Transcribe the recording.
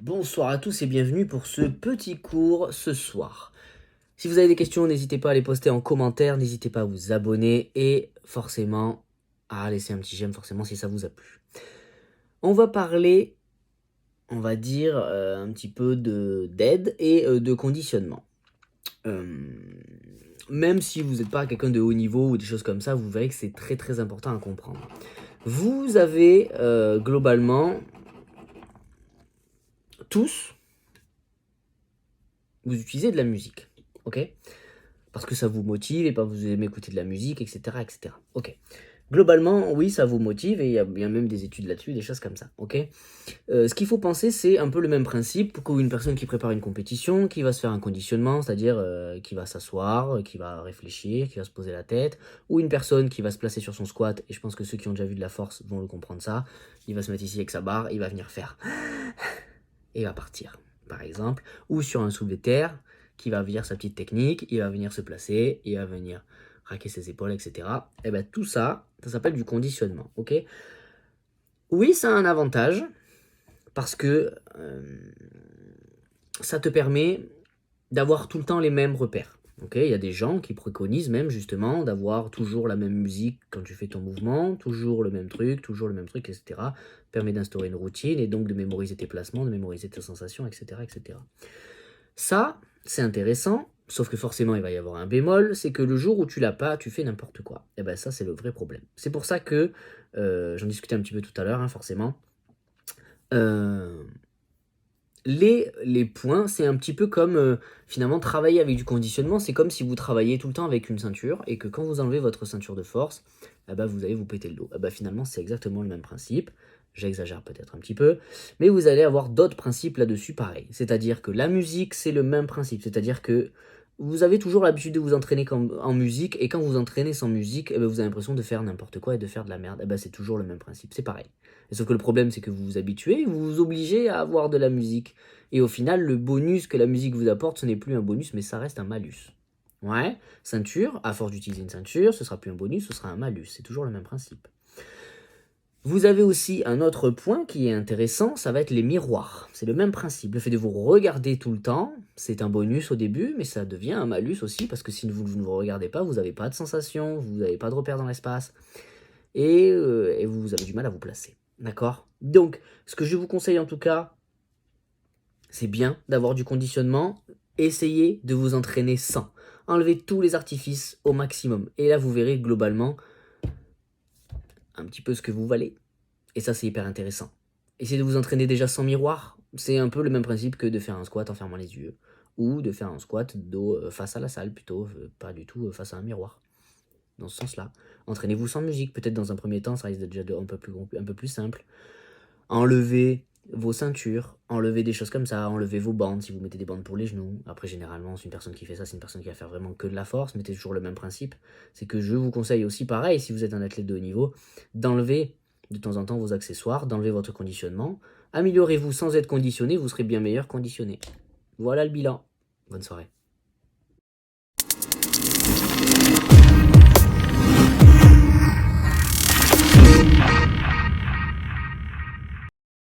Bonsoir à tous et bienvenue pour ce petit cours ce soir. Si vous avez des questions, n'hésitez pas à les poster en commentaire, n'hésitez pas à vous abonner et forcément à laisser un petit j'aime forcément si ça vous a plu. On va parler, on va dire, un petit peu d'aide et de conditionnement. Même si vous n'êtes pas quelqu'un de haut niveau ou des choses comme ça, vous verrez que c'est très très important à comprendre. Vous avez globalement tous, vous utilisez de la musique, ok? Parce que ça vous motive et parce que vous aimez écouter de la musique, etc., etc. Ok. Globalement, oui, ça vous motive et il y a même des études là-dessus, des choses comme ça, ok. Ce qu'il faut penser, c'est un peu le même principe qu'une personne qui prépare une compétition, qui va se faire un conditionnement, c'est-à-dire qui va s'asseoir, qui va réfléchir, qui va se poser la tête, ou une personne qui va se placer sur son squat, et je pense que ceux qui ont déjà vu de la force vont le comprendre ça, il va se mettre ici avec sa barre, il va venir faire, et il va partir, par exemple, ou sur un soulevé de terre, qui va venir sa petite technique, il va venir se placer, il va venir raquer ses épaules, etc. Et bien tout ça, ça s'appelle du conditionnement, ok. Oui, ça a un avantage, parce que ça te permet d'avoir tout le temps les mêmes repères. Okay, il y a des gens qui préconisent même justement d'avoir toujours la même musique quand tu fais ton mouvement, toujours le même truc, etc. Permet d'instaurer une routine et donc de mémoriser tes placements, de mémoriser tes sensations, etc. etc. Ça, c'est intéressant, sauf que forcément il va y avoir un bémol, c'est que le jour où tu l'as pas, tu fais n'importe quoi. Et ben ça, c'est le vrai problème. C'est pour ça que, j'en discutais un petit peu tout à l'heure, hein, forcément, les points, c'est un petit peu comme finalement travailler avec du conditionnement. C'est comme si vous travailliez tout le temps avec une ceinture et que quand vous enlevez votre ceinture de force, vous allez vous péter le dos. Finalement, c'est exactement le même principe. J'exagère peut-être un petit peu, mais vous allez avoir d'autres principes là-dessus pareil. C'est-à-dire que la musique, c'est le même principe. C'est-à-dire que vous avez toujours l'habitude de vous entraîner en musique, et quand vous entraînez sans musique, vous avez l'impression de faire n'importe quoi et de faire de la merde. C'est toujours le même principe, c'est pareil. Et sauf que le problème, c'est que vous vous habituez, vous vous obligez à avoir de la musique. Et au final, le bonus que la musique vous apporte, ce n'est plus un bonus, mais ça reste un malus. Ouais, ceinture, à force d'utiliser une ceinture, ce sera plus un bonus, ce sera un malus. C'est toujours le même principe. Vous avez aussi un autre point qui est intéressant, ça va être les miroirs. C'est le même principe. Le fait de vous regarder tout le temps, c'est un bonus au début, mais ça devient un malus aussi, parce que si vous ne vous regardez pas, vous n'avez pas de sensation, vous n'avez pas de repère dans l'espace, et vous avez du mal à vous placer. D'accord? Donc, ce que je vous conseille en tout cas, c'est bien d'avoir du conditionnement. Essayez de vous entraîner sans. Enlevez tous les artifices au maximum. Et là, vous verrez globalement un petit peu ce que vous valez. Et ça, c'est hyper intéressant. Essayez de vous entraîner déjà sans miroir. C'est un peu le même principe que de faire un squat en fermant les yeux. Ou de faire un squat dos face à la salle plutôt, pas du tout face à un miroir. Dans ce sens-là. Entraînez-vous sans musique. Peut-être dans un premier temps, ça risque d'être déjà un peu plus simple. Enlevez vos ceintures, enlevez des choses comme ça, enlevez vos bandes si vous mettez des bandes pour les genoux. Après, généralement, c'est une personne qui fait ça, c'est une personne qui va faire vraiment que de la force, mais c'est toujours le même principe. C'est que je vous conseille aussi, pareil, si vous êtes un athlète de haut niveau, d'enlever de temps en temps vos accessoires, d'enlever votre conditionnement. Améliorez-vous sans être conditionné, vous serez bien meilleur conditionné. Voilà le bilan. Bonne soirée.